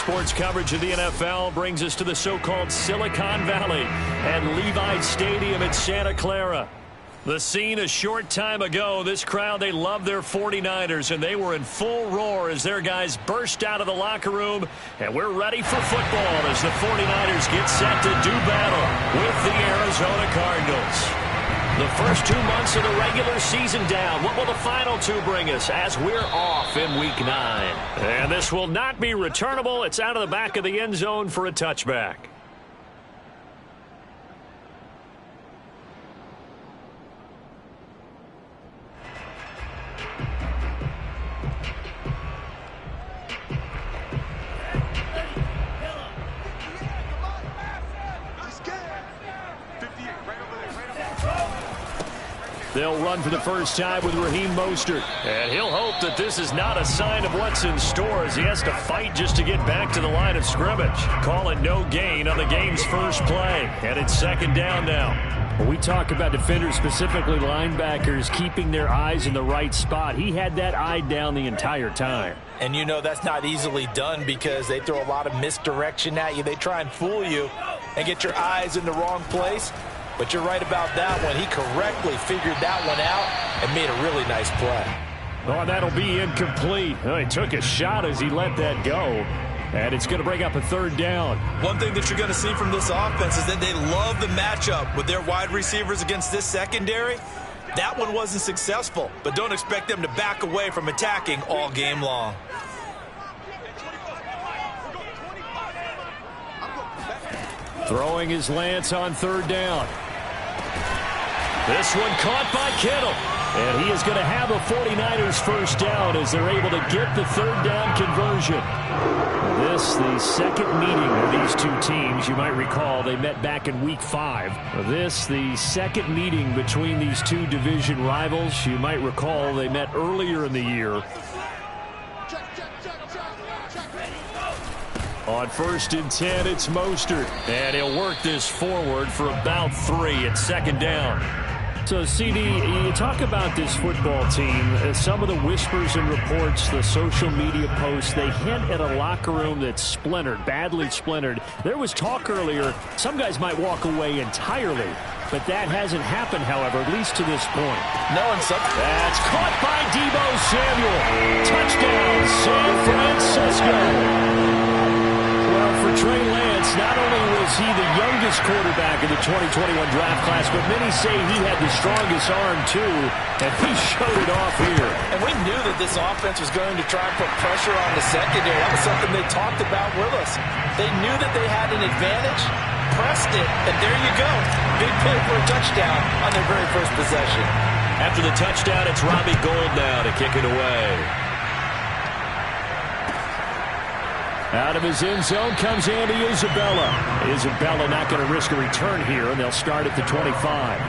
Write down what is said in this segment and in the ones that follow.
sports coverage of the NFL brings us to the so-called Silicon Valley and Levi Stadium in Santa Clara. The scene a short time ago, this crowd, they love their 49ers, and they were in full roar as their guys burst out of the locker room, and we're ready for football as the 49ers get set to do battle with the Arizona Cardinals. The first 2 months of the regular season down. What will the final two bring us as we're off in Week 9? And this will not be returnable. It's out of the back of the end zone for a touchback. They'll run for the first time with Raheem Mostert. And he'll hope that this is not a sign of what's in store as he has to fight just to get back to the line of scrimmage. Call it no gain on the game's first play. And it's second down now. When we talk about defenders, specifically linebackers, keeping their eyes in the right spot, he had that eye down the entire time. And you know that's not easily done because they throw a lot of misdirection at you. They try and fool you and get your eyes in the wrong place. But you're right about that one. He correctly figured that one out and made a really nice play. Oh, that'll be incomplete. Oh, he took a shot as he let that go. And it's going to bring up a third down. One thing that you're going to see from this offense is that they love the matchup with their wide receivers against this secondary. That one wasn't successful, but don't expect them to back away from attacking all game long. Throwing his Lance on third down. This one caught by Kittle. And he is going to have a 49ers first down as they're able to get the third down conversion. This, the second meeting of these two teams. You might recall they met back in Week 5. This, the second meeting between these two division rivals. You might recall they met earlier in the year. On 1st and 10, it's Mostert. And he'll work this forward for about 3 at second down. So, CD, you talk about this football team. Some of the whispers and reports, the social media posts, they hint at a locker room that's splintered, badly splintered. There was talk earlier, some guys might walk away entirely. But that hasn't happened, however, at least to this point. No, and that's caught by Deebo Samuel. Touchdown, San Francisco. Well, for Trey Lance, not only was he the youngest quarterback in the 2021 draft class, but many say he had the strongest arm, too, and he showed it off here. And we knew that this offense was going to try and put pressure on the secondary. That was something they talked about with us. They knew that they had an advantage, pressed it, and there you go. Big play for a touchdown on their very first possession. After the touchdown, it's Robbie Gould now to kick it away. Out of his end zone comes Andy Isabella. Isabella not going to risk a return here, and they'll start at the 25.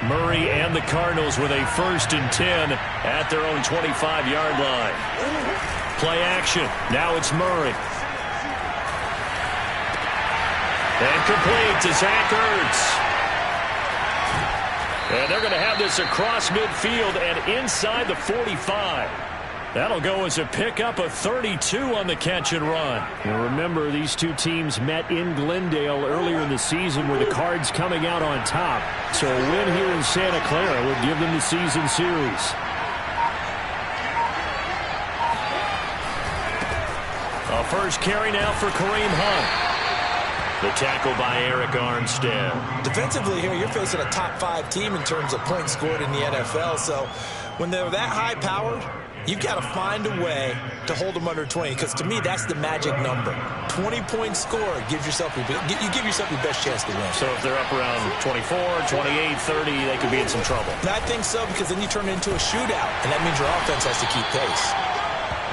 Murray and the Cardinals with a 1st and 10 at their own 25-yard line. Play action. Now it's Murray. And complete to Zach Ertz. And they're going to have this across midfield and inside the 45. That'll go as a pickup of 32 on the catch and run. And remember, these two teams met in Glendale earlier in the season with the Cards coming out on top. So a win here in Santa Clara would give them the season series. A first carry now for Kareem Hunt. The tackle by Eric Armstead. Defensively here, you're facing a top 5 team in terms of points scored in the NFL. So when they're that high-powered, you've got to find a way to hold them under 20, because to me, that's the magic number. 20 points scored, you give yourself your best chance to win. So if they're up around 24, 28, 30, they could be in some trouble. And I think so, because then you turn it into a shootout, and that means your offense has to keep pace.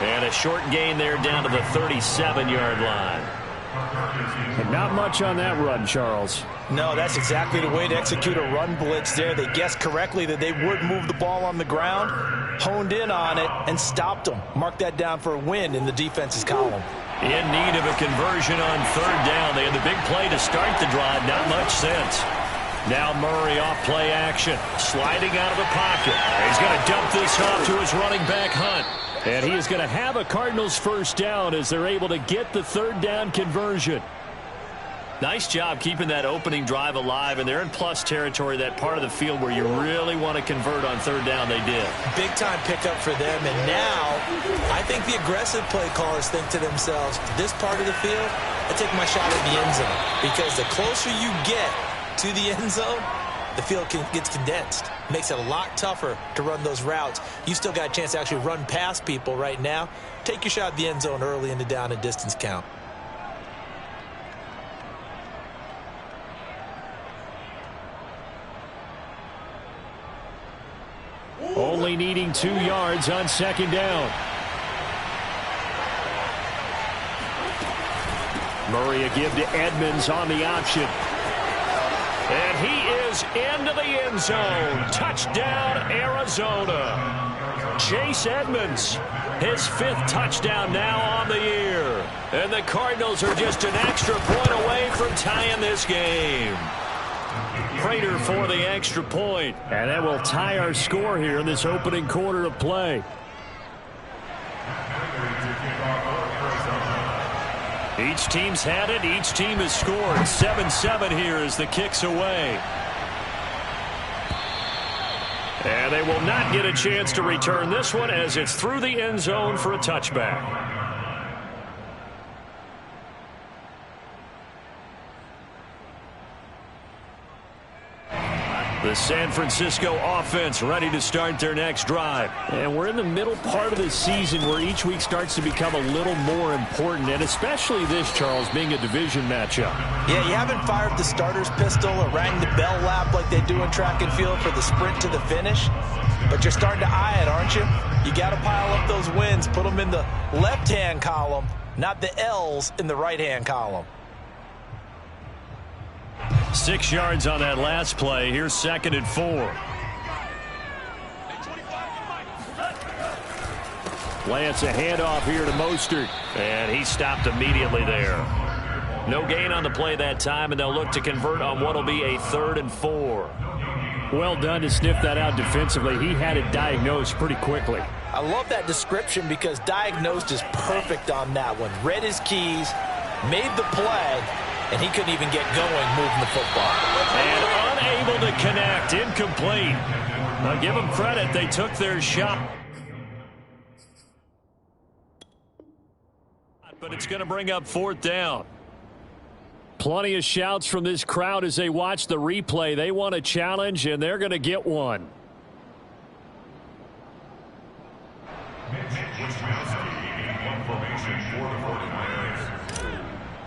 And a short gain there down to the 37-yard line. And not much on that run, Charles. No, that's exactly the way to execute a run blitz there. They guessed correctly that they would move the ball on the ground. honed in on it and stopped them. Mark that down for a win in the defense's column. In need of a conversion on third down. They had the big play to start the drive. Not much sense. Now Murray off play action. Sliding out of the pocket. He's going to dump this off to his running back, Hunt. And he is going to have a Cardinals first down as they're able to get the third down conversion. Nice job keeping that opening drive alive, and they're in plus territory, that part of the field where you really want to convert on third down. They did. Big-time pickup for them, and now I think the aggressive play callers think to themselves, this part of the field, I take my shot at the end zone, because the closer you get to the end zone, the field gets condensed. Makes it a lot tougher to run those routes. You still got a chance to actually run past people right now. Take your shot at the end zone early in the down and distance count. Only needing 2 yards on second down. Murray a give to Edmonds on the option. And he is into the end zone. Touchdown, Arizona. Chase Edmonds, his 5th touchdown now on the year. And the Cardinals are just an extra point away from tying this game. Prater for the extra point. And that will tie our score here in this opening quarter of play. Each team's had it. Each team has scored. 7-7 here as the kick's away. And they will not get a chance to return this one as it's through the end zone for a touchback. The San Francisco offense ready to start their next drive. And we're in the middle part of the season where each week starts to become a little more important, and especially this, Charles, being a division matchup. Yeah, you haven't fired the starter's pistol or rang the bell lap like they do in track and field for the sprint to the finish, but you're starting to eye it, aren't you? You got to pile up those wins, put them in the left-hand column, not the L's in the right-hand column. 6 yards on that last play. Here's 2nd and 4. Lance a handoff here to Mostert, and he stopped immediately there. No gain on the play that time, and they'll look to convert on what will be a 3rd and 4. Well done to sniff that out defensively. He had it diagnosed pretty quickly. I love that description because diagnosed is perfect on that one. Read his keys, made the play, and he couldn't even get going moving the football. And unable to connect. Incomplete. I'll give them credit. They took their shot. But it's going to bring up 4th down. Plenty of shouts from this crowd as they watch the replay. They want a challenge, and they're going to get one.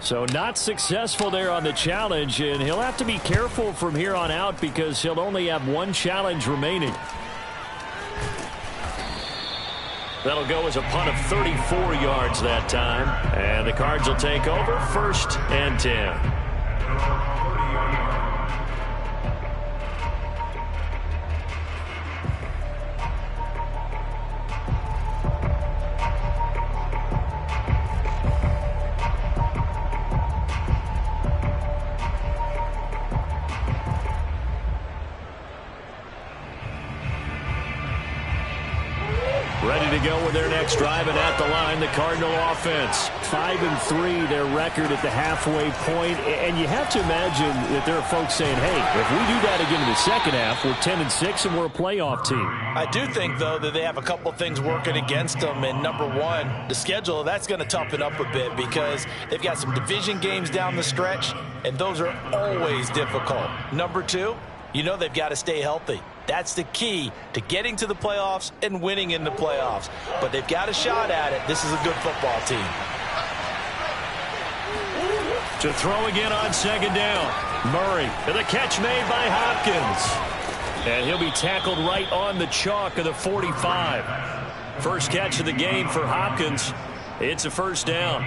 So not successful there on the challenge, and he'll have to be careful from here on out because he'll only have 1 challenge remaining. That'll go as a punt of 34 yards that time, and the Cards will take over 1st and 10. Ready to go with their next drive, and at the line, the Cardinal offense. 5-3, their record at the halfway point. And you have to imagine that there are folks saying, hey, if we do that again in the second half, we're 10-6 and we're a playoff team. I do think, though, that they have a couple of things working against them. And number one, the schedule, that's going to toughen up a bit because they've got some division games down the stretch, and those are always difficult. Number two, you know they've got to stay healthy. That's the key to getting to the playoffs and winning in the playoffs. But they've got a shot at it. This is a good football team. To throw again on 2nd down. Murray, and the catch made by Hopkins. And he'll be tackled right on the chalk of the 45. First catch of the game for Hopkins. It's a 1st down.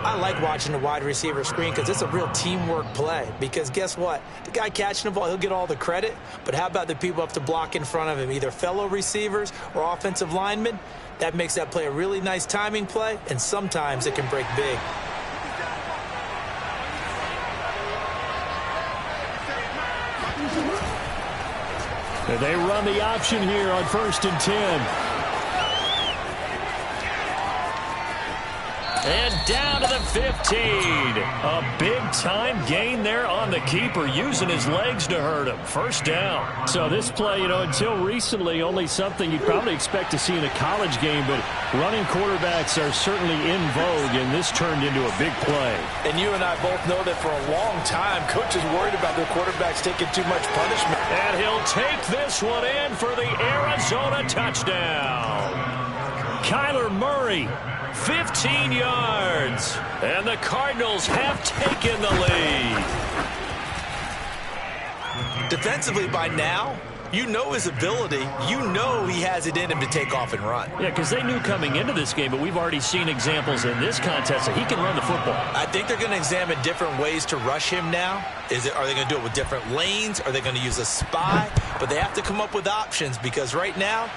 I like watching the wide receiver screen because it's a real teamwork play. Because guess what? The guy catching the ball, he'll get all the credit. But how about the people up to block in front of him, either fellow receivers or offensive linemen? That makes that play a really nice timing play, and sometimes it can break big. They run the option here on 1st and 10. And down to the 15. A big-time gain there on the keeper, using his legs to hurt him. First down. So this play, until recently, only something you'd probably expect to see in a college game, but running quarterbacks are certainly in vogue, and this turned into a big play. And you and I both know that for a long time, coaches worried about their quarterbacks taking too much punishment. And he'll take this one in for the Arizona touchdown. Kyler Murray, 15 yards, and the Cardinals have taken the lead. Defensively by now, you know his ability. You know he has it in him to take off and run. Yeah, because they knew coming into this game, but we've already seen examples in this contest that he can run the football. I think they're going to examine different ways to rush him now. Are they going to do it with different lanes? Are they going to use a spy? But they have to come up with options because right now,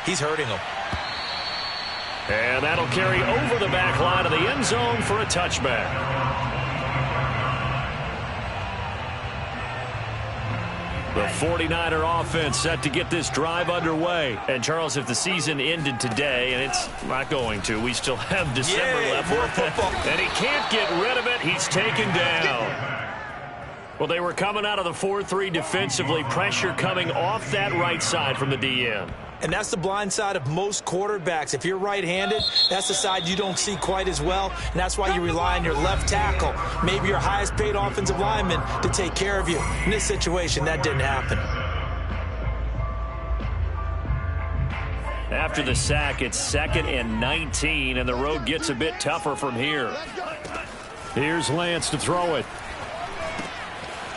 he's hurting them. And that'll carry over the back line of the end zone for a touchback. The 49er offense set to get this drive underway. And, Charles, if the season ended today, and it's not going to, we still have December left. More football. And he can't get rid of it. He's taken down. Well, they were coming out of the 4-3 defensively. Pressure coming off that right side from the DN. And that's the blind side of most quarterbacks. If you're right-handed, that's the side you don't see quite as well. And that's why you rely on your left tackle, maybe your highest-paid offensive lineman, to take care of you. In this situation, that didn't happen. After the sack, it's 2nd and 19, and the road gets a bit tougher from here. Here's Lance to throw it.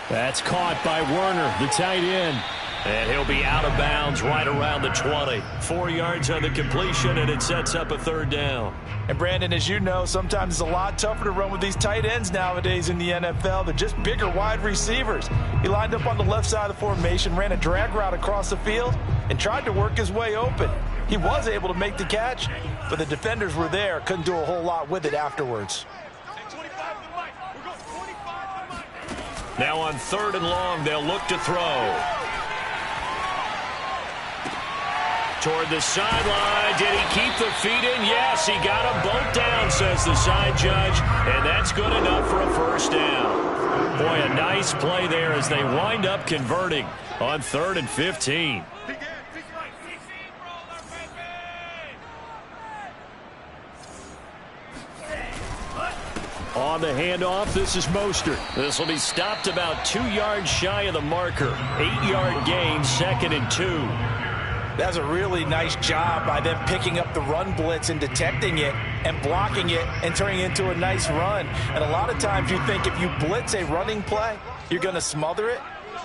That's caught by Werner, the tight end. And he'll be out of bounds right around the 20. 4 yards on the completion, and it sets up a 3rd down. And, Brandon, as you know, sometimes it's a lot tougher to run with these tight ends nowadays in the NFL. They're just bigger wide receivers. He lined up on the left side of the formation, ran a drag route across the field, and tried to work his way open. He was able to make the catch, but the defenders were there, couldn't do a whole lot with it afterwards. Now on 3rd and long, they'll look to throw. Toward the sideline. Did he keep the feet in? Yes, he got them both down, says the side judge. And that's good enough for a 1st down. Boy, a nice play there as they wind up converting on 3rd and 15. On the handoff, this is Mostert. This will be stopped about 2 yards shy of the marker. 8-yard gain, 2nd and 2. That's a really nice job by them picking up the run blitz and detecting it and blocking it and turning it into a nice run. And a lot of times you think if you blitz a running play, you're going to smother it.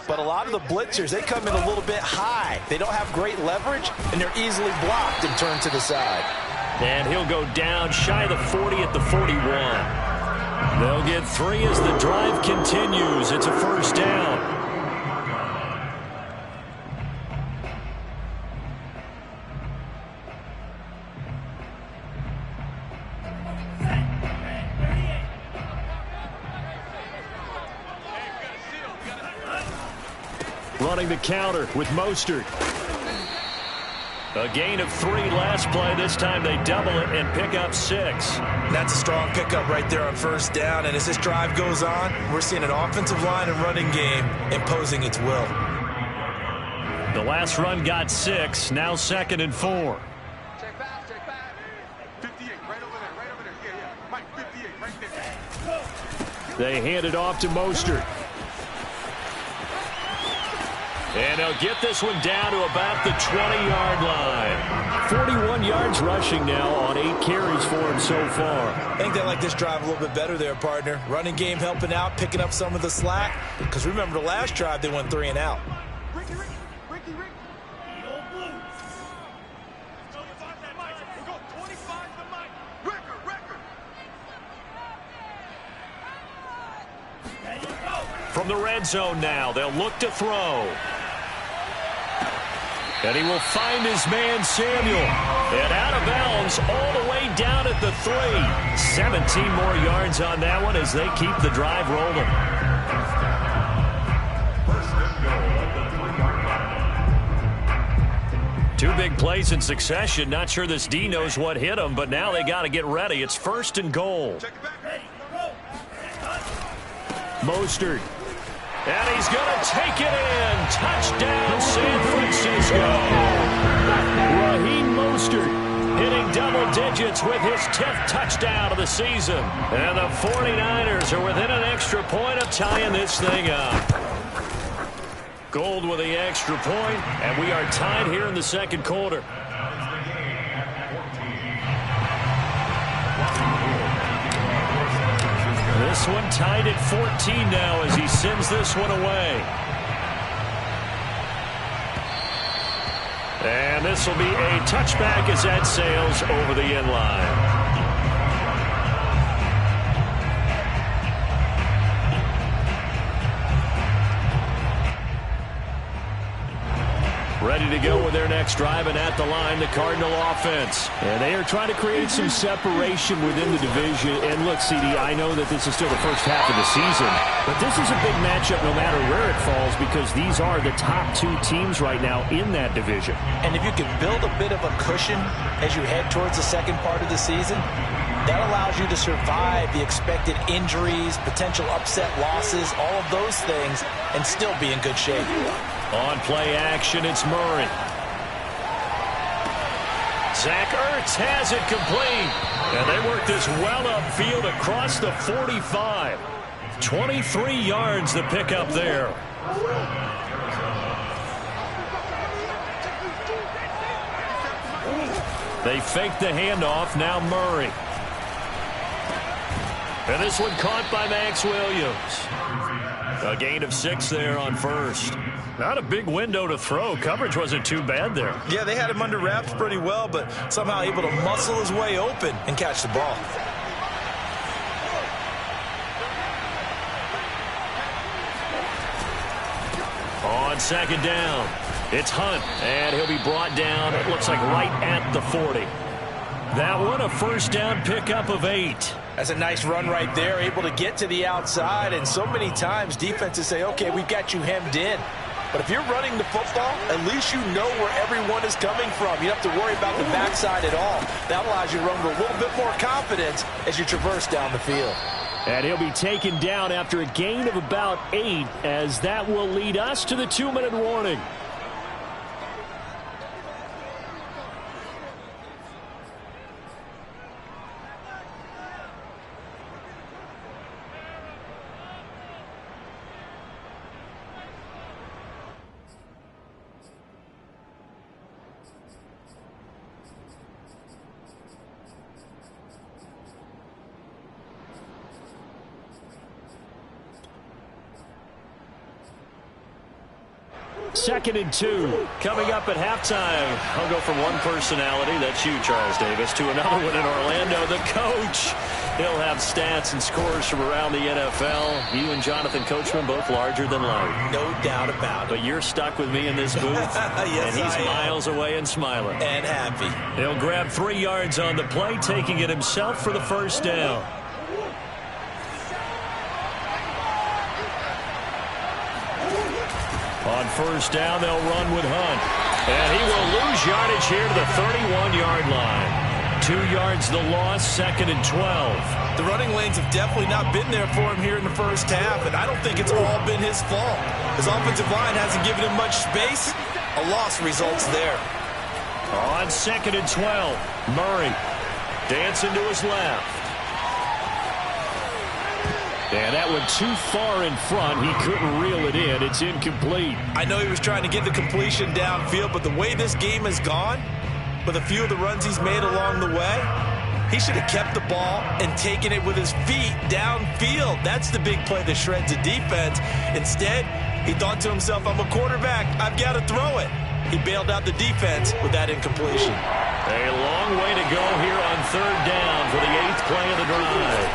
But a lot of the blitzers, they come in a little bit high. They don't have great leverage, and they're easily blocked and turned to the side. And he'll go down shy of the 40 at the 41. They'll get 3 as the drive continues. It's a 1st down. Running the counter with Mostert. A gain of 3 last play. This time they double it and pick up 6. That's a strong pickup right there on 1st down. And as this drive goes on, we're seeing an offensive line and running game imposing its will. The last run got 6. Now 2nd and 4. Check back, check back. 58, right over there, right over there. Yeah, yeah. Mike, 58, right there. They hand it off to Mostert. And they'll get this one down to about the 20-yard line. 41 yards rushing now on 8 carries for him so far. I think they like this drive a little bit better there, partner. Running game helping out, picking up some of the slack. Because remember, the last drive, they went 3 and out. Ricky. We'll go 25 to Mike. Record. From the red zone now, they'll look to throw. And he will find his man, Samuel. And out of bounds all the way down at the 3. 17 more yards on that one as they keep the drive rolling. Two big plays in succession. Not sure this D knows what hit him, but now they got to get ready. It's 1st and goal. Mostert. And he's going to take it in. Touchdown, San Francisco. Raheem Mostert hitting double digits with his 10th touchdown of the season. And the 49ers are within an extra point of tying this thing up. Gold with the extra point, and we are tied here in the second quarter. This one tied at 14 now as he sends this one away. And this will be a touchback as that sails over the end line. Ready to go with their next drive, and at the line, the Cardinal offense. And they are trying to create some separation within the division. And look, CD, I know that this is still the first half of the season, but this is a big matchup no matter where it falls because these are the top 2 teams right now in that division. And if you can build a bit of a cushion as you head towards the second part of the season, that allows you to survive the expected injuries, potential upset losses, all of those things, and still be in good shape. On play action, it's Murray. Zach Ertz has it complete. And they work this well upfield across the 45. 23 yards the pickup there. They fake the handoff, now Murray. And this one caught by Max Williams. A gain of 6 there on first. Not a big window to throw. Coverage wasn't too bad there. Yeah, they had him under wraps pretty well, but somehow able to muscle his way open and catch the ball. On second down, it's Hunt, and he'll be brought down, it looks like right at the 40. That one a first down pickup of 8. That's a nice run right there, able to get to the outside, and so many times defenses say, okay, we've got you hemmed in. But if you're running the football, at least you know where everyone is coming from. You don't have to worry about the backside at all. That allows you to run with a little bit more confidence as you traverse down the field. And he'll be taken down after a gain of about 8, as that will lead us to the 2-minute warning. Second and 2. Coming up at halftime. I'll go from one personality, that's you, Charles Davis, to another one in Orlando, the coach. He'll have stats and scores from around the NFL. You and Jonathan Coachman both larger than life. No doubt about it. But you're stuck with me in this booth. Yes, and he's miles away and smiling. And happy. He'll grab 3 yards on the play, taking it himself for the first down. On first down, they'll run with Hunt. And he will lose yardage here to the 31-yard line. 2 yards the loss, 2nd and 12. The running lanes have definitely not been there for him here in the first half, and I don't think it's all been his fault. His offensive line hasn't given him much space. A loss results there. On 2nd and 12, Murray dancing to his left. And that one too far in front. He couldn't reel it in. It's incomplete. I know he was trying to get the completion downfield, but the way this game has gone, with a few of the runs he's made along the way, he should have kept the ball and taken it with his feet downfield. That's the big play that shreds the defense. Instead, he thought to himself, I'm a quarterback, I've got to throw it. He bailed out the defense with that incompletion. A long way to go here on 3rd down for the 8th play of the drive.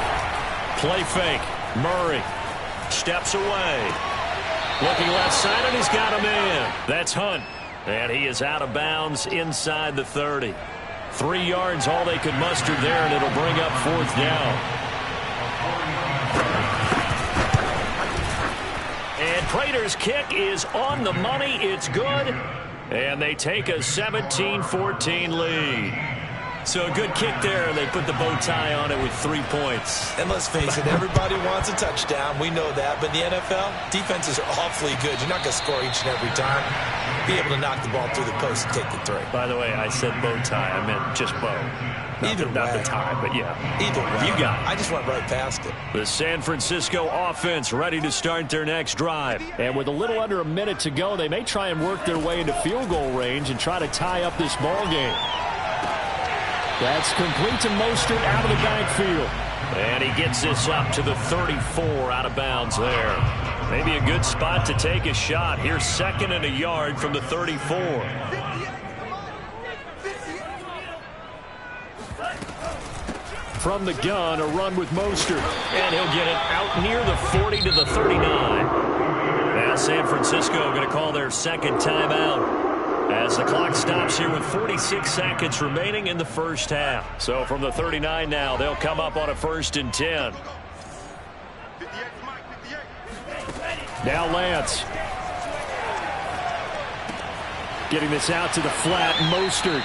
Play fake. Murray Steps away. Looking left side, and he's got a man. That's Hunt. And he is out of bounds inside the 30. 3 yards, all they could muster there, and it'll bring up 4th down. And Prater's kick is on the money. It's good. And they take a 17-14 lead. So a good kick there, and they put the bow tie on it with 3 points. And let's face it, everybody wants a touchdown. We know that. But in the NFL, defenses are awfully good. You're not going to score each and every time. Be able to knock the ball through the post and take the 3. By the way, I said bow tie. I meant just bow. Not the tie, but yeah. Either way. You got it. I just went right past it. The San Francisco offense ready to start their next drive. And with a little under a minute to go, they may try and work their way into field goal range and try to tie up this ball game. That's complete to Mostert out of the backfield. And he gets this up to the 34 out of bounds there. Maybe a good spot to take a shot. Here's 2nd and a yard from the 34. From the gun, a run with Mostert. And he'll get it out near the 40 to the 39. Now San Francisco going to call their 2nd timeout as the clock stops here with 46 seconds remaining in the first half. So from the 39 now, they'll come up on a 1st and 10. Now Lance. Getting this out to the flat, Mostert.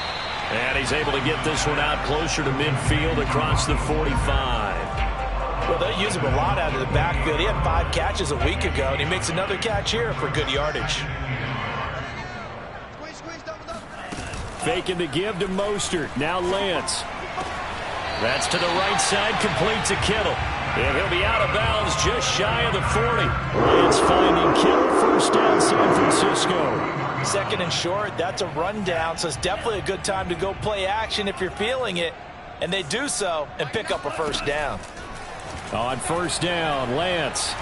And he's able to get this one out closer to midfield across the 45. Well, they use him a lot out of the backfield. He had 5 catches a week ago, and he makes another catch here for good yardage. Faking the give to Mostert. Now Lance. That's to the right side, complete to Kittle. And he'll be out of bounds just shy of the 40. Lance finding Kittle. 1st down, San Francisco. 2nd and short, that's a rundown, so it's definitely a good time to go play action if you're feeling it. And they do so and pick up a 1st down. On 1st down, Lance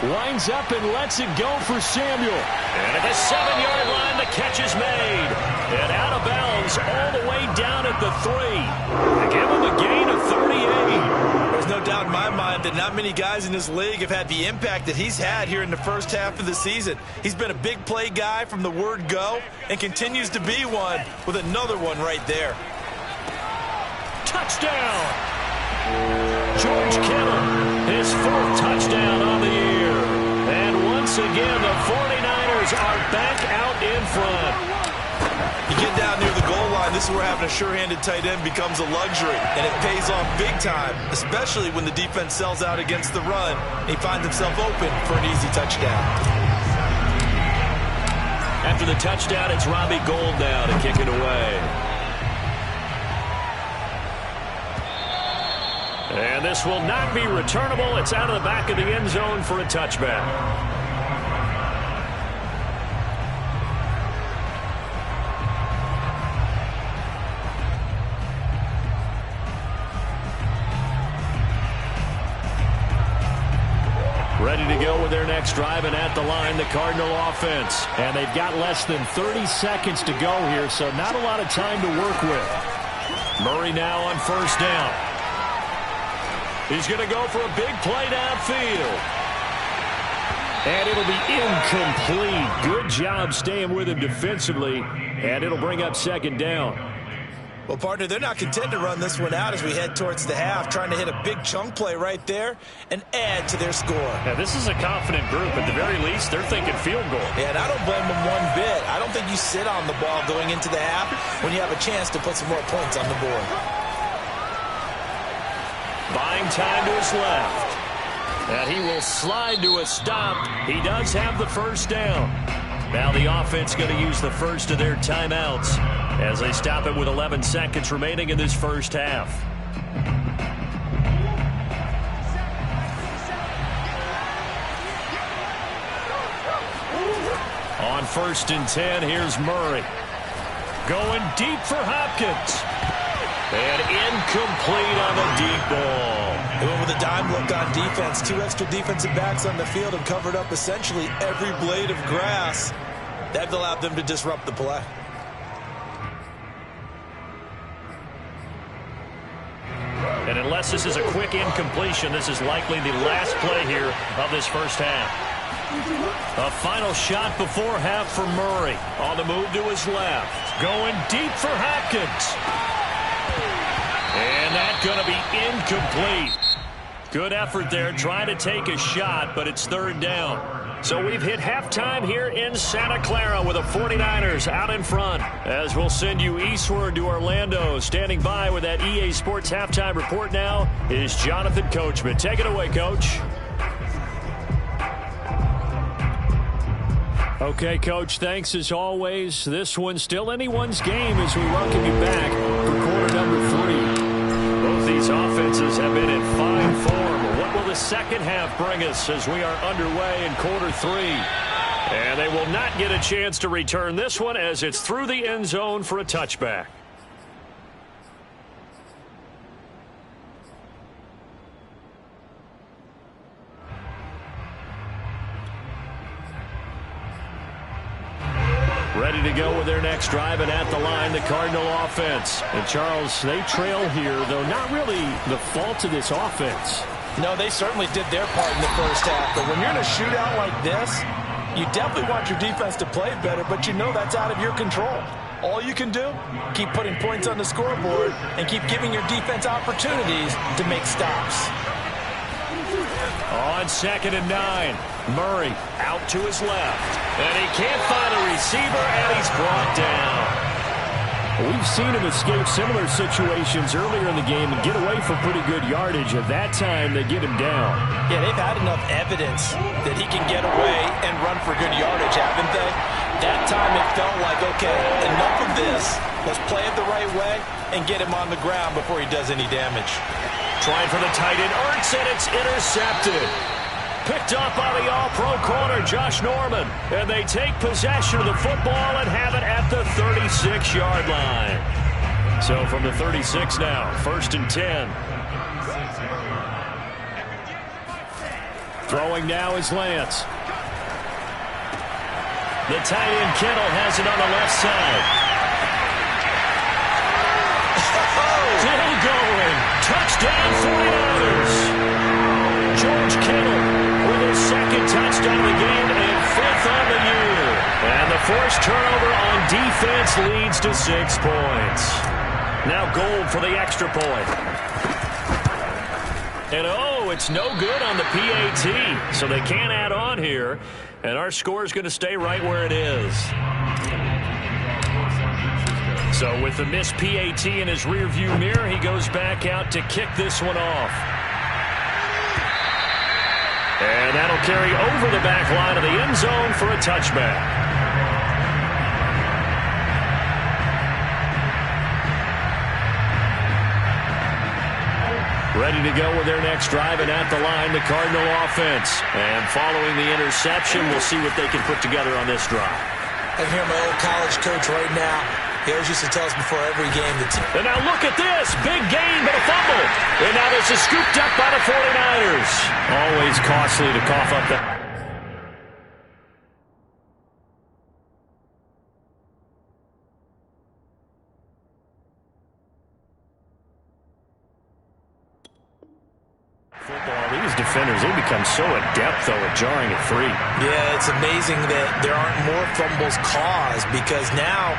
winds up and lets it go for Samuel. And at the 7-yard line, the catch is made. And out of bounds all the way down at the 3. They give him a gain of 38. There's no doubt in my mind that not many guys in this league have had the impact that he's had here in the first half of the season. He's been a big play guy from the word go and continues to be one with another one right there. Touchdown! George Kittle, his 4th touchdown on the year. And once again, the 49ers are back out in front. You get down near the goal line, this is where having a sure-handed tight end becomes a luxury, and it pays off big time, especially when the defense sells out against the run, and he finds himself open for an easy touchdown. After the touchdown, it's Robbie Gould now to kick it away. And this will not be returnable. It's out of the back of the end zone for a touchback. Ready to go with their next drive, and at the line, the Cardinal offense. And they've got less than 30 seconds to go here, so not a lot of time to work with. Murray now on 1st down. He's going to go for a big play downfield. And it'll be incomplete. Good job staying with him defensively, and it'll bring up 2nd down. Well, partner, they're not content to run this one out as we head towards the half, trying to hit a big chunk play right there and add to their score. Yeah, this is a confident group. At the very least, they're thinking field goal. Yeah, and I don't blame them one bit. I don't think you sit on the ball going into the half when you have a chance to put some more points on the board. Buying time to his left. And he will slide to a stop. He does have the 1st down. Now the offense going to use the first of their timeouts as they stop it with 11 seconds remaining in this first half. On 1st and 10, here's Murray. Going deep for Hopkins. And incomplete on the deep ball. They went with a dime look on defense. 2 extra defensive backs on the field and covered up essentially every blade of grass. That allowed them to disrupt the play. And unless this is a quick incompletion, this is likely the last play here of this first half. A final shot before half for Murray. On the move to his left. Going deep for Hopkins. And that's going to be incomplete. Good effort there, trying to take a shot, but it's third down. So we've hit halftime here in Santa Clara with the 49ers out in front. As we'll send you eastward to Orlando. Standing by with that EA Sports halftime report now is Jonathan Coachman. Take it away, Coach. Okay, Coach, thanks as always. This one's still anyone's game as we welcome you back for quarter number 3. Both these offenses have been in fine form. What will the second half bring us as we are underway in quarter 3? And they will not get a chance to return this one as it's through the end zone for a touchback. Ready to go with their next drive, and at the line, the Cardinal offense. And Charles, they trail here, though not really the fault of this offense. No, they certainly did their part in the first half. But when you're in a shootout like this, you definitely want your defense to play better, but you know that's out of your control. All you can do, keep putting points on the scoreboard and keep giving your defense opportunities to make stops. On 2nd and 9, Murray out to his left. And he can't find a receiver, and he's brought down. We've seen him escape similar situations earlier in the game and get away for pretty good yardage. At that time, they get him down. Yeah, they've had enough evidence that he can get away and run for good yardage, haven't they? That time it felt like, okay, enough of this. Let's play it the right way and get him on the ground before he does any damage. Trying for the tight end, Ertz, and it's intercepted. Picked up by the all-pro corner, Josh Norman. And they take possession of the football and have it at the 36-yard line. So from the 36 now, 1st and 10. Throwing now is Lance. The tight end, Kittle, has it on the left side. Still going. Touchdown 49ers. George Kittle with his second touchdown of the game and 5th on the year. And the forced turnover on defense leads to 6 points. Now Gold for the extra point. And oh, it's no good on the PAT. So they can't add on here. And our score is going to stay right where it is. So with the missed PAT in his rearview mirror, he goes back out to kick this one off. And that'll carry over the back line of the end zone for a touchback. Ready to go with their next drive, and at the line, the Cardinal offense. And following the interception, we'll see what they can put together on this drive. I hear my old college coach right now. He always used to tell us before every game that... And now look at this. Big gain, but a fumble. And now this is scooped up by the 49ers. Always costly to cough up that. Football, these defenders, they become so adept, though, at jarring it free. Yeah, it's amazing that there aren't more fumbles caused because now...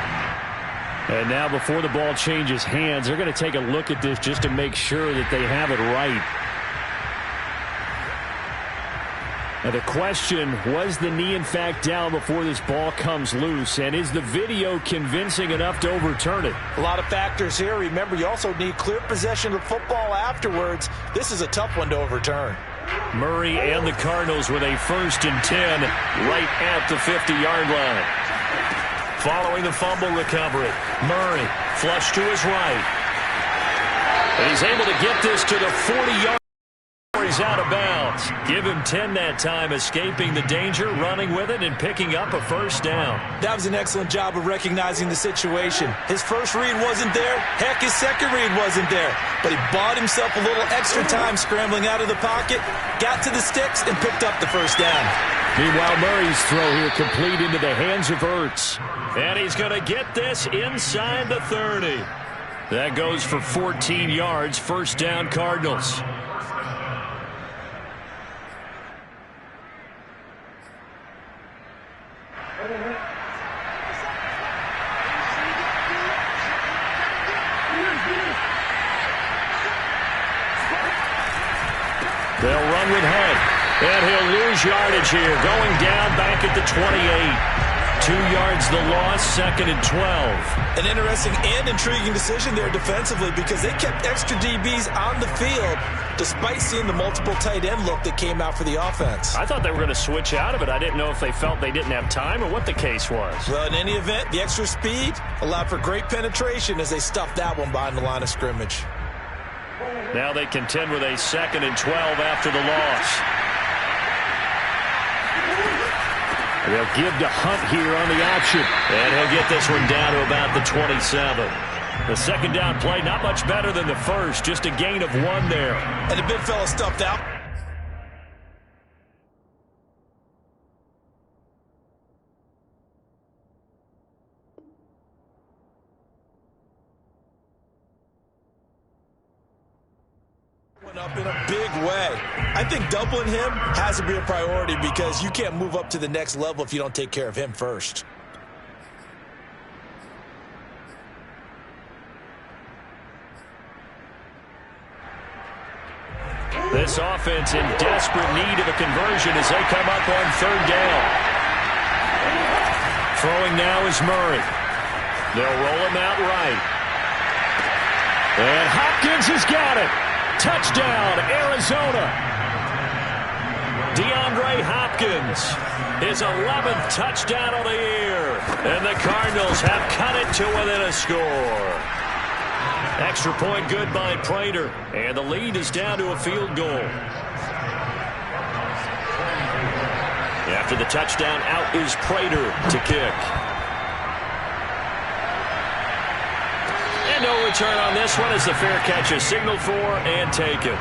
And now before the ball changes hands, they're going to take a look at this just to make sure that they have it right. Now the question, was the knee in fact down before this ball comes loose? And is the video convincing enough to overturn it? A lot of factors here. Remember, you also need clear possession of football afterwards. This is a tough one to overturn. Murray and the Cardinals with a 1st and 10 right at the 50-yard line. Following the fumble recovery, Murray flush to his right. And he's able to get this to the 40-yard line. He's out of bounds. Give him 10 that time, escaping the danger, running with it, and picking up a 1st down. That was an excellent job of recognizing the situation. His first read wasn't there. Heck, his second read wasn't there. But he bought himself a little extra time scrambling out of the pocket, got to the sticks, and picked up the 1st down. Meanwhile, Murray's throw here complete into the hands of Ertz. And he's going to get this inside the 30. That goes for 14 yards. First down, Cardinals. They'll run with Hunt. And he'll lose yardage here. Going down back at the 28. 2 yards the loss, second and 12. An interesting and intriguing decision there defensively because they kept extra DBs on the field despite seeing the multiple tight end look that came out for the offense. I thought they were going to switch out of it. I didn't know if they felt they didn't have time or what the case was. Well, in any event, the extra speed allowed for great penetration as they stuffed that one behind the line of scrimmage. Now they contend with a second and 12 after the loss. They'll give to Hunt here on the option. And he'll get this one down to about the 27. The second down play, not much better than the first. Just a gain of 1 there. And the big fella stuffed out. Up in a big way. I think doubling him has to be a priority because you can't move up to the next level if you don't take care of him first. This offense in desperate need of a conversion as they come up on third down. Throwing now is Murray. They'll roll him out right. And Hopkins has got it. Touchdown, Arizona. DeAndre Hopkins, his 11th touchdown of the year. And the Cardinals have cut it to within a score. Extra point good by Prater. And the lead is down to a field goal. After the touchdown, out is Prater to kick. No return on this one as the fair catch is signaled for and taken.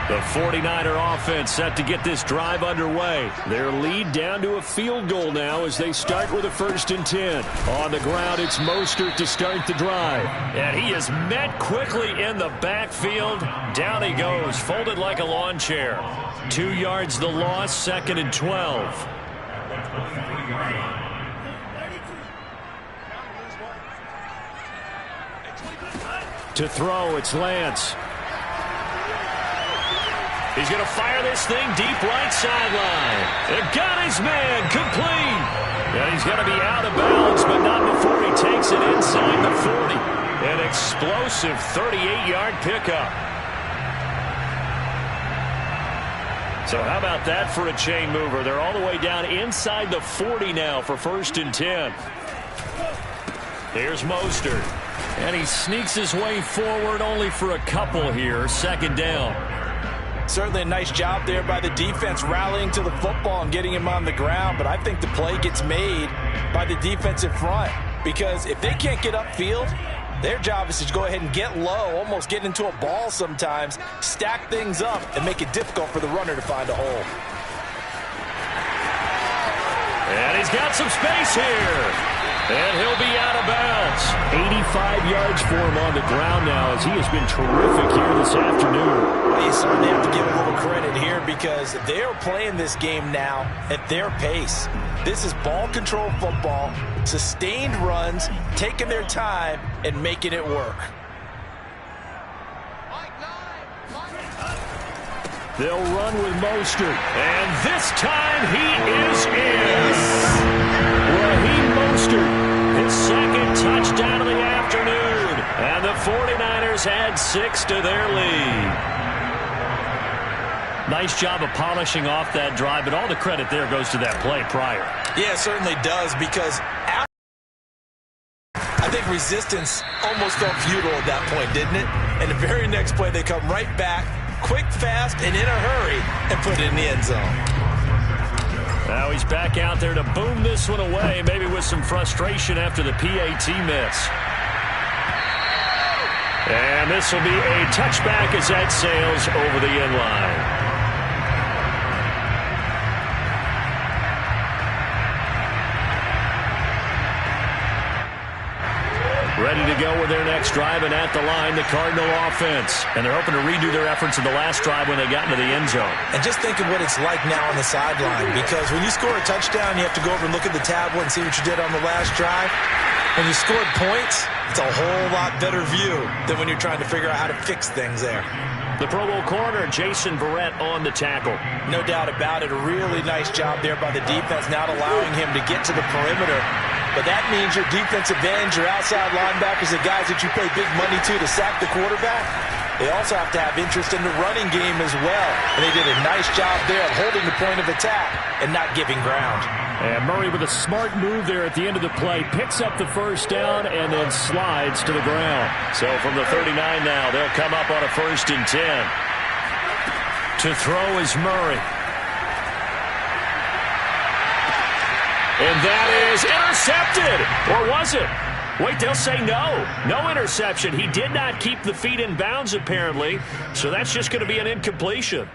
The 49er offense set to get this drive underway. Their lead down to a field goal now as they start with a 1st and 10. On the ground, it's Mostert to start the drive. And he is met quickly in the backfield. Down he goes, folded like a lawn chair. 2 yards the loss, second and 12. To throw, it's Lance. He's going to fire this thing deep right sideline. And got his man complete. And he's going to be out of bounds, but not before he takes it inside the 40. An explosive 38-yard pickup. So how about that for a chain mover? They're all the way down inside the 40 now for 1st and 10. Here's Mostert. And he sneaks his way forward only for a couple here. Second down. Certainly a nice job there by the defense rallying to the football and getting him on the ground. But I think the play gets made by the defensive front. Because if they can't get upfield, their job is to go ahead and get low, almost get into a ball sometimes, stack things up, and make it difficult for the runner to find a hole. And he's got some space here. And he'll be out of bounds. 85 yards for him on the ground now as he has been terrific here this afternoon. Well, you certainly have to give him a little credit here because they are playing this game now at their pace. This is ball control football, sustained runs, taking their time, and making it work. They'll run with Mostert. And this time he is in. Raheem Mostert, his second touchdown of the afternoon. And the 49ers add 6 to their lead. Nice job of polishing off that drive, but all the credit there goes to that play prior. Yeah, it certainly does because I think resistance almost felt futile at that point, didn't it? And the very next play, they come right back, quick, fast, and in a hurry, and put it in the end zone. Now he's back out there to boom this one away, maybe with some frustration after the PAT miss. And this will be a touchback as that sails over the end line. Ready to go with their next drive, and at the line, the Cardinal offense. And they're hoping to redo their efforts in the last drive when they got into the end zone. And just think of what it's like now on the sideline, because when you score a touchdown, you have to go over and look at the tablet and see what you did on the last drive. When you scored points, it's a whole lot better view than when you're trying to figure out how to fix things there. The Pro Bowl corner, Jason Verrett, on the tackle. No doubt about it. A really nice job there by the defense, not allowing him to get to the perimeter. But that means your defensive ends, your outside linebackers, the guys that you pay big money to sack the quarterback, they also have to have interest in the running game as well. And they did a nice job there of holding the point of attack and not giving ground. And Murray with a smart move there at the end of the play. Picks up the first down and then slides to the ground. So from the 39 now, they'll come up on a 1st and 10. To throw is Murray. And that is intercepted. Or was it? Wait, they'll say no. No interception. He did not keep the feet in bounds, apparently. So that's just going to be an incompletion.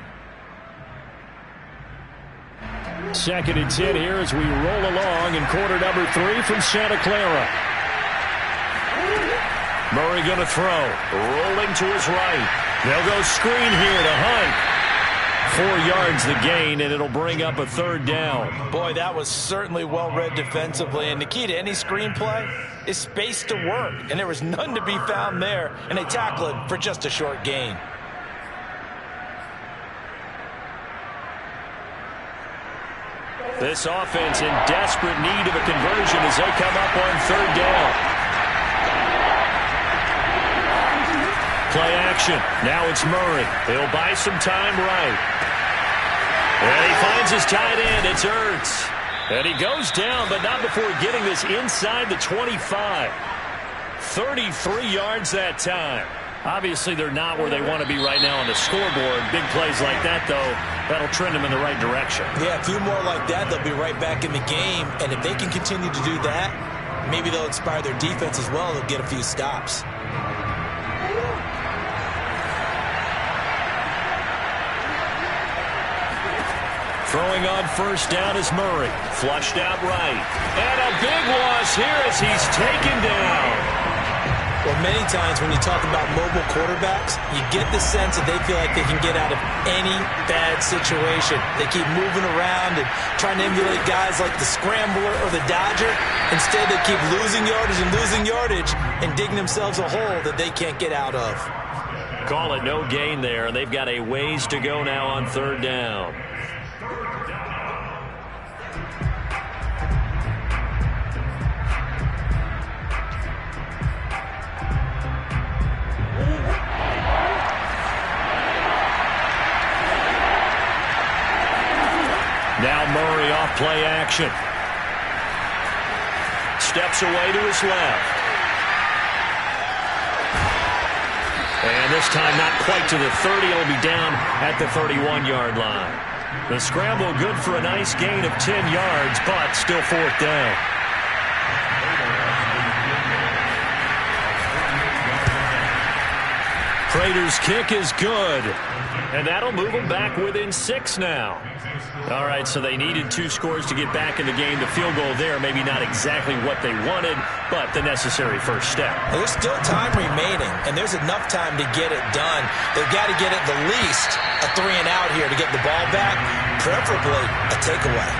2nd and 10 here as we roll along in quarter number 3 from Santa Clara. Murray going to throw. Rolling to his right. They'll go screen here to Hunt. 4 yards the gain, and it'll bring up a 3rd down. Boy, that was certainly well-read defensively. And the key to any screenplay is space to work. And there was none to be found there. And they tackle it for just a short gain. This offense in desperate need of a conversion as they come up on 3rd down. Play action. Now it's Murray. He'll buy some time right. And he finds his tight end. It's Ertz. And he goes down, but not before getting this inside the 25. 33 yards that time. Obviously, they're not where they want to be right now on the scoreboard. Big plays like that, though, that'll trend them in the right direction. Yeah, a few more like that, they'll be right back in the game. And if they can continue to do that, maybe they'll inspire their defense as well. They'll get a few stops. Throwing on 1st down is Murray. Flushed out right. And a big loss here as he's taken down. Well, many times when you talk about mobile quarterbacks, you get the sense that they feel like they can get out of any bad situation. They keep moving around and trying to emulate guys like the Scrambler or the Dodger. Instead, they keep losing yardage and digging themselves a hole that they can't get out of. Call it no gain there, and they've got a ways to go now on 3rd down. Now Murray off play action. Steps away to his left. And this time not quite to the 30. It'll be down at the 31-yard line. The scramble good for a nice gain of 10 yards, but still 4th down. Prater's kick is good. And that'll move them back within 6 now. All right, so they needed 2 scores to get back in the game. The field goal there, maybe not exactly what they wanted, but the necessary first step. There's still time remaining, and there's enough time to get it done. They've got to get at the least a 3-and-out here to get the ball back, preferably a takeaway.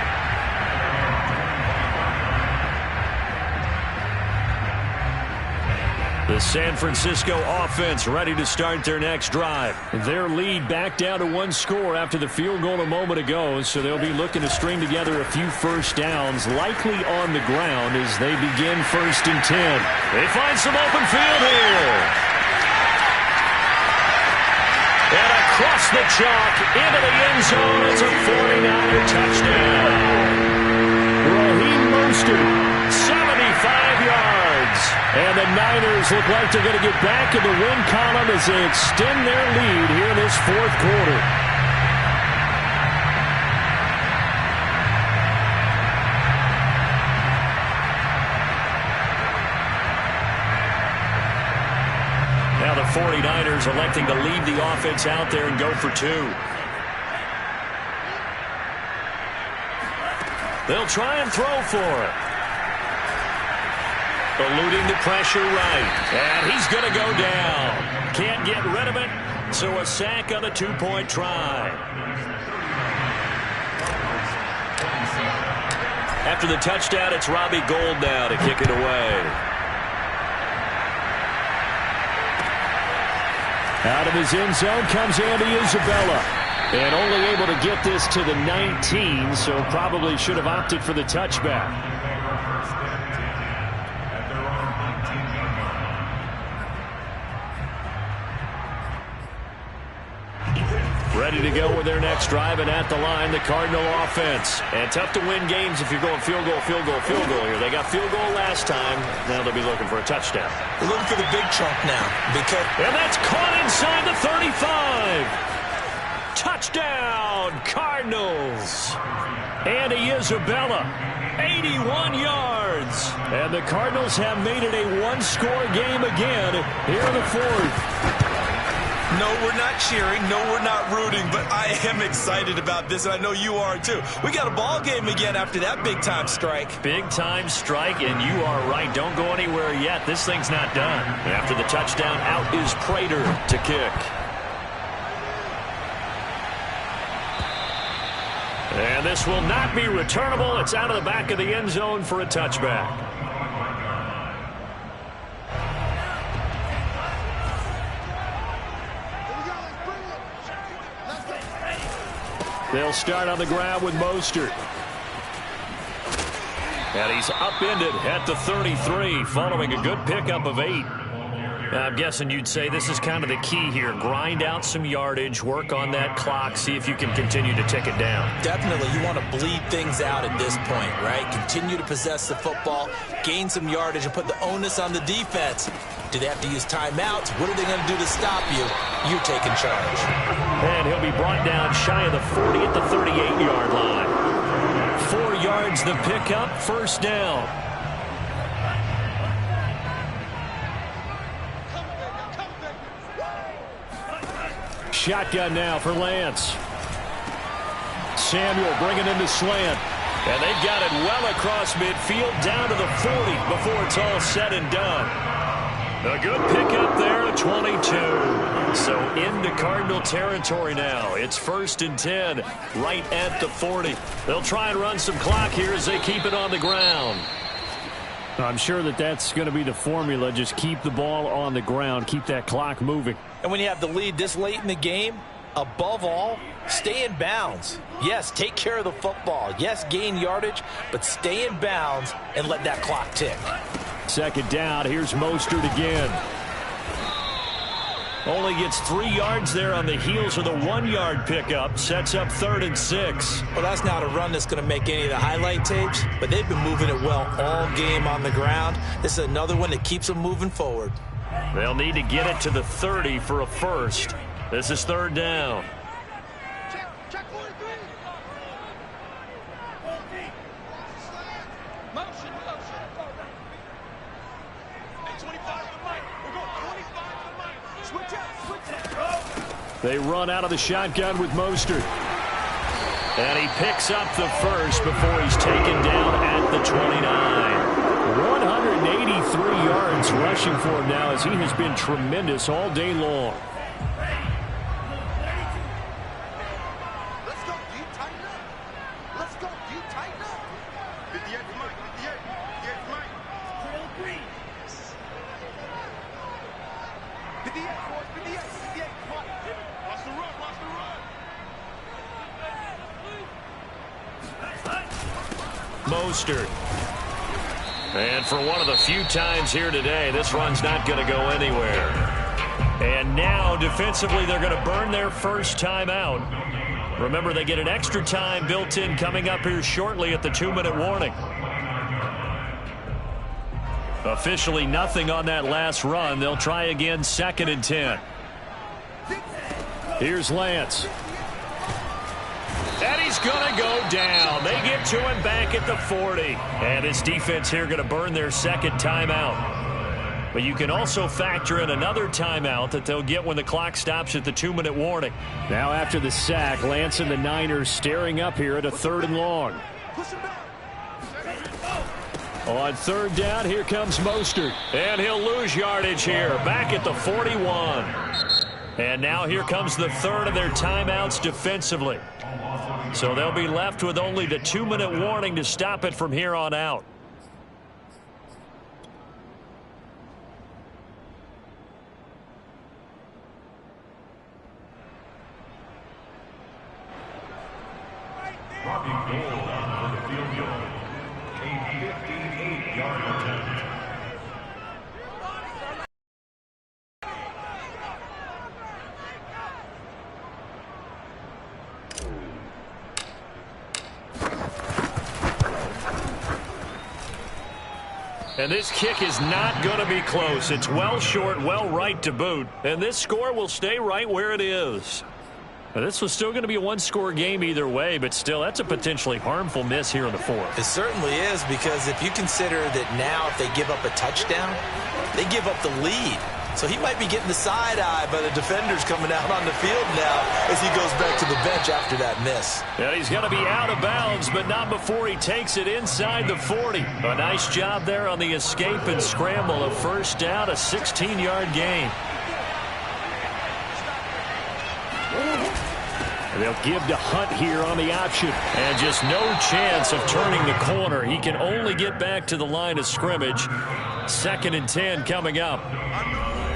The San Francisco offense ready to start their next drive. Their lead back down to 1 score after the field goal a moment ago, so they'll be looking to string together a few first downs, likely on the ground as they begin 1st and 10. They find some open field here. And across the chalk into the end zone. It's a 49er touchdown. Raheem Mostert, 75 yards. And the Niners look like they're going to get back in the win column as they extend their lead here in this 4th quarter. Now the 49ers electing to leave the offense out there and go for 2. They'll try and throw for it. Eluding the pressure right. And he's going to go down. Can't get rid of it. So a sack on the two-point try. After the touchdown, it's Robbie Gould now to kick it away. Out of his end zone comes Andy Isabella. And only able to get this to the 19, so probably should have opted for the touchback. Ready to go with their next drive, and at the line, the Cardinal offense. And tough to win games if you're going field goal, field goal, field goal here. They got field goal last time. Now they'll be looking for a touchdown. They're looking for the big chunk now. And that's caught inside the 35. Touchdown, Cardinals. Andy Isabella, 81 yards. And the Cardinals have made it a one-score game again here in the fourth. No, we're not cheering. No, we're not rooting. But I am excited about this, and I know you are too. We got a ball game again after that big-time strike. Big-time strike, and you are right. Don't go anywhere yet. This thing's not done. After the touchdown, out is Prater to kick. And this will not be returnable. It's out of the back of the end zone for a touchback. They'll start on the ground with Mostert. And he's upended at the 33, following a good pickup of 8. I'm guessing you'd say this is kind of the key here. Grind out some yardage, work on that clock, see if you can continue to tick it down. Definitely. You want to bleed things out at this point, right? Continue to possess the football, gain some yardage, and put the onus on the defense. Do they have to use timeouts? What are they going to do to stop you? You're taking charge. And he'll be brought down shy of the 40 at the 38-yard line. 4 yards the pickup, first down. Shotgun now for Lance. Samuel bringing in the slant. And they've got it well across midfield down to the 40 before it's all said and done. A good pickup there at 22. So into Cardinal territory now. It's 1st and 10 right at the 40. They'll try and run some clock here as they keep it on the ground. I'm sure that that's going to be the formula. Just keep the ball on the ground. Keep that clock moving. And when you have the lead this late in the game, above all, stay in bounds. Yes, take care of the football. Yes, gain yardage, but stay in bounds and let that clock tick. Second down. Here's Mostert again. Only gets 3 yards there on the heels of the 1-yard pickup. Sets up 3rd and 6. Well, that's not a run that's going to make any of the highlight tapes, but they've been moving it well all game on the ground. This is another one that keeps them moving forward. They'll need to get it to the 30 for a first. This is 3rd down. Check 43. Motion. Hey, 25 to the mic. We're going 25 to the mic. Switch out. They run out of the shotgun with Mostert. And he picks up the first before he's taken down at the 29. 183 yards rushing for him now, as he has been tremendous all day long. Let's go. Do you tighten up? Let's go. Do you tighten up? 58 to Mike. 58. 58 to Mike. 58, boys. 58. 58. Come on. Watch the run. Watch the run. Mostert. And for one of the few times here today, this run's not going to go anywhere. And now, defensively, they're going to burn their first time out. Remember, they get an extra time built in coming up here shortly at the 2-minute warning. Officially nothing on that last run. They'll try again, 2nd and 10. Here's Lance. And he's going to go down. They get to him back at the 40. And this defense here going to burn their second timeout. But you can also factor in another timeout that they'll get when the clock stops at the 2-minute warning. Now after the sack, Lance and the Niners staring up here at a 3rd and long. On third down, here comes Mostert. And he'll lose yardage here. Back at the 41. And now here comes the third of their timeouts defensively. So they'll be left with only the 2-minute warning to stop it from here on out. Dropping goal for the field goal. A 58-yard attempt. And this kick is not going to be close. It's well short, well right to boot. And this score will stay right where it is. Now, this was still going to be a one-score game either way, but still, that's a potentially harmful miss here in the fourth. It certainly is, because if you consider that now if they give up a touchdown, they give up the lead. So he might be getting the side eye by the defenders coming out on the field now as he goes back to the bench after that miss. And he's going to be out of bounds, but not before he takes it inside the 40. A nice job there on the escape and scramble. A first down, a 16-yard gain. And they'll give to Hunt here on the option. And just no chance of turning the corner. He can only get back to the line of scrimmage. 2nd and 10 coming up.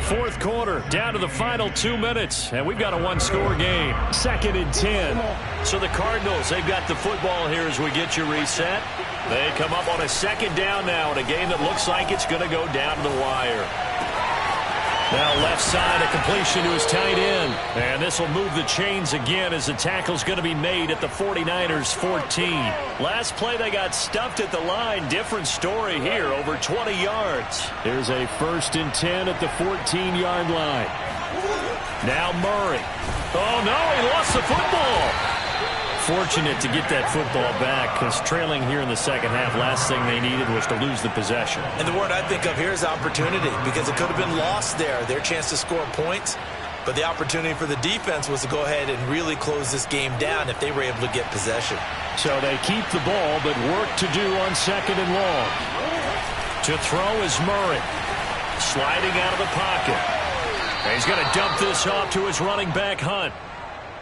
Fourth quarter, down to the final 2 minutes. And we've got a one-score game. 2nd and 10. So the Cardinals, they've got the football here as we get you reset. They come up on a 2nd down now in a game that looks like it's going to go down to the wire. Now left side, a completion to his tight end. And this will move the chains again as the tackle's going to be made at the 49ers 14. Last play they got stuffed at the line. Different story here, over 20 yards. Here's a 1st and 10 at the 14-yard line. Now Murray. Oh no, he lost the football. Fortunate to get that football back, because trailing here in the second half, last thing they needed was to lose the possession. And the word I think of here is opportunity, because it could have been lost there, their chance to score points. But the opportunity for the defense was to go ahead and really close this game down if they were able to get possession. So they keep the ball, but work to do on 2nd and long. To throw is Murray. Sliding out of the pocket. And he's going to dump this off to his running back, Hunt.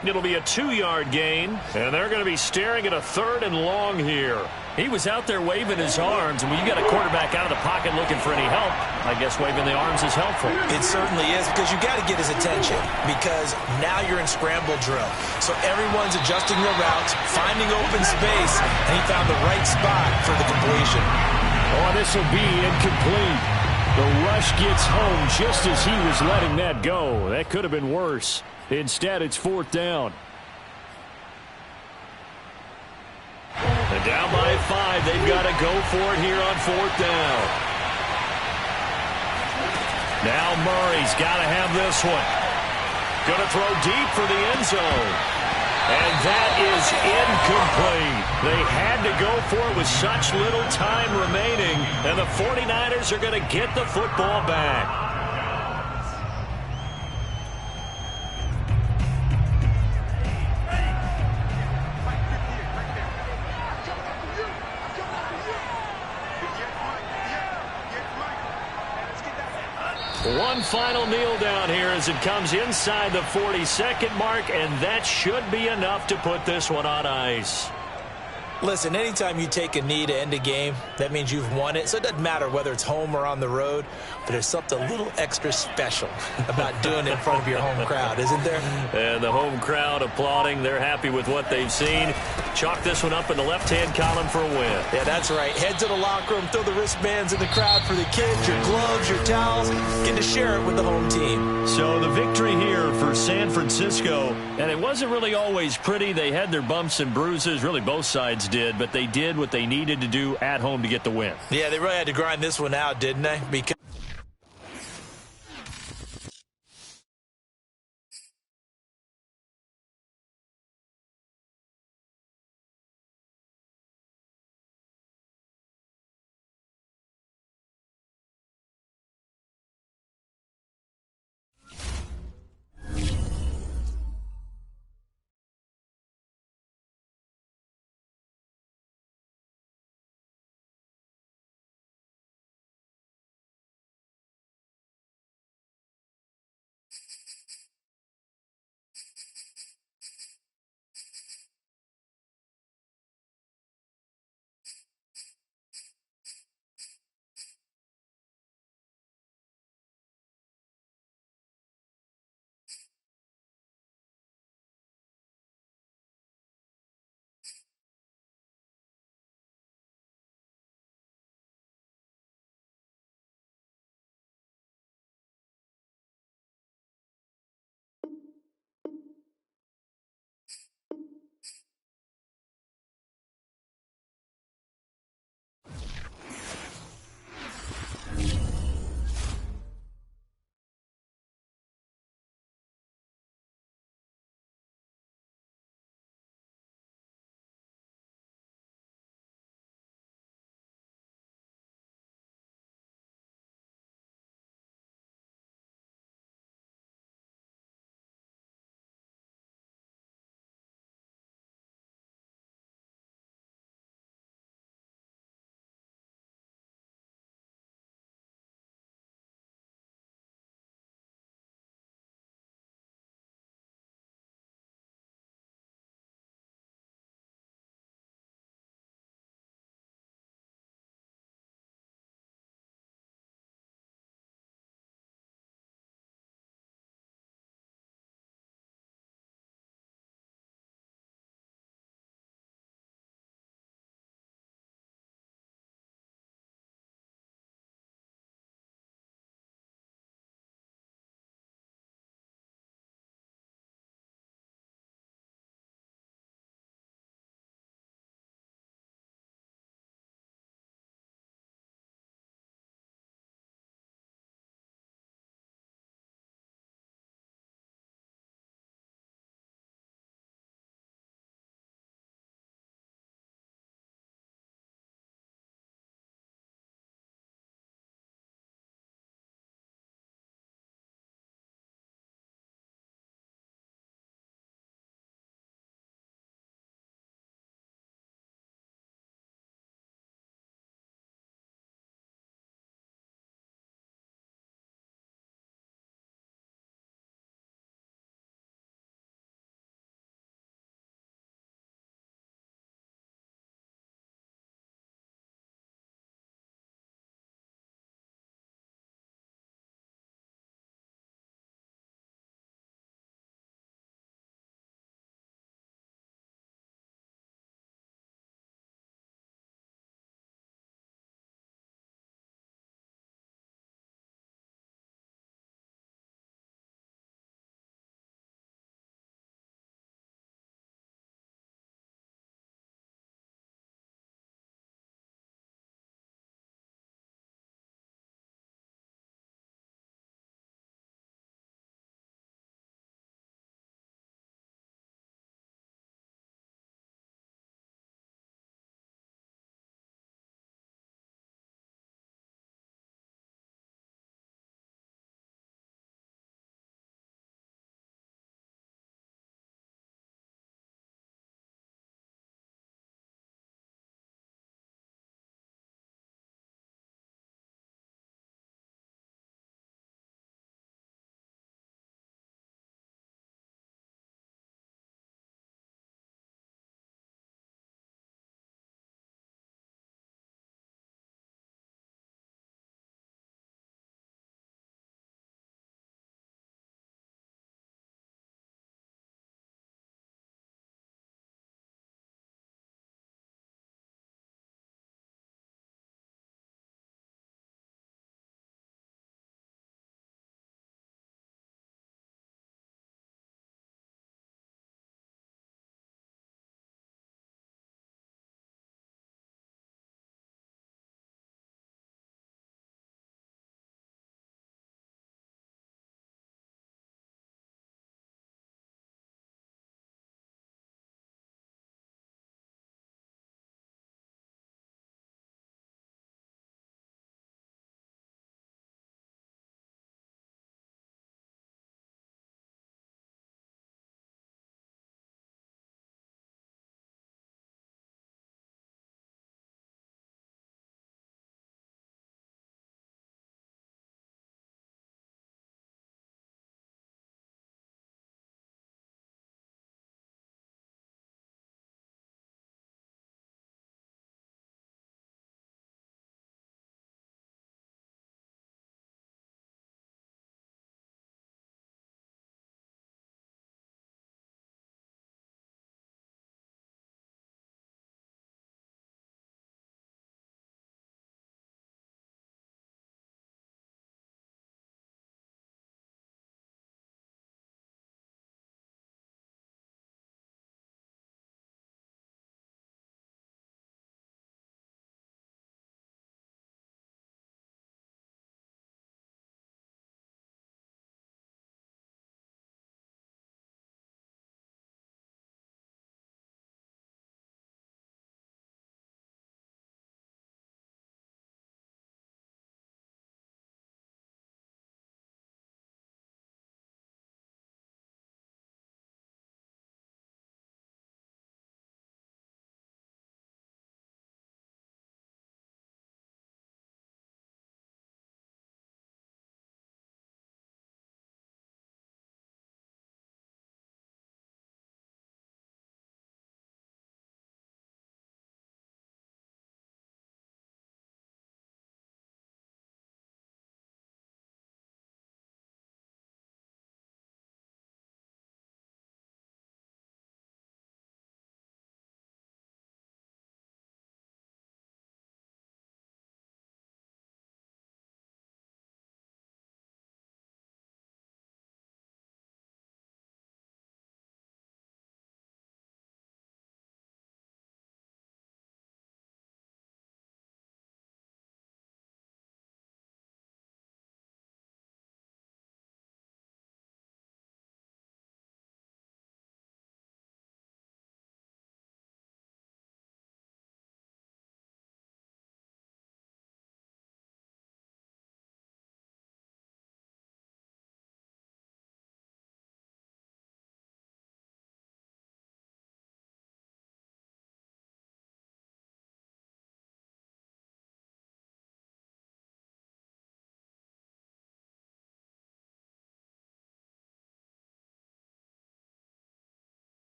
It'll be a 2-yard gain, and they're going to be staring at a 3rd and long here. He was out there waving his arms, and when you got a quarterback out of the pocket looking for any help, I guess waving the arms is helpful. It certainly is, because you got to get his attention, because now you're in scramble drill. So everyone's adjusting their routes, finding open space, and he found the right spot for the completion. Oh, this will be incomplete. The rush gets home just as he was letting that go. That could have been worse. Instead, it's 4th down. And down by 5, they've got to go for it here on 4th down. Now Murray's got to have this one. Going to throw deep for the end zone. And that is incomplete. They had to go for it with such little time remaining. And the 49ers are going to get the football back. One final kneel down here as it comes inside the 42nd mark, and that should be enough to put this one on ice. Listen, anytime you take a knee to end a game, that means you've won it. So it doesn't matter whether it's home or on the road, but there's something a little extra special about doing it in front of your home crowd, isn't there? And the home crowd applauding. They're happy with what they've seen. Chalk this one up in the left-hand column for a win. Yeah, that's right. Head to the locker room, throw the wristbands in the crowd for the kids, your gloves, your towels. Get to share it with the home team. So the victory here for San Francisco, and it wasn't really always pretty. They had their bumps and bruises, really both sides did, but they did what they needed to do at home to get the win. Yeah, they really had to grind this one out, didn't they? Because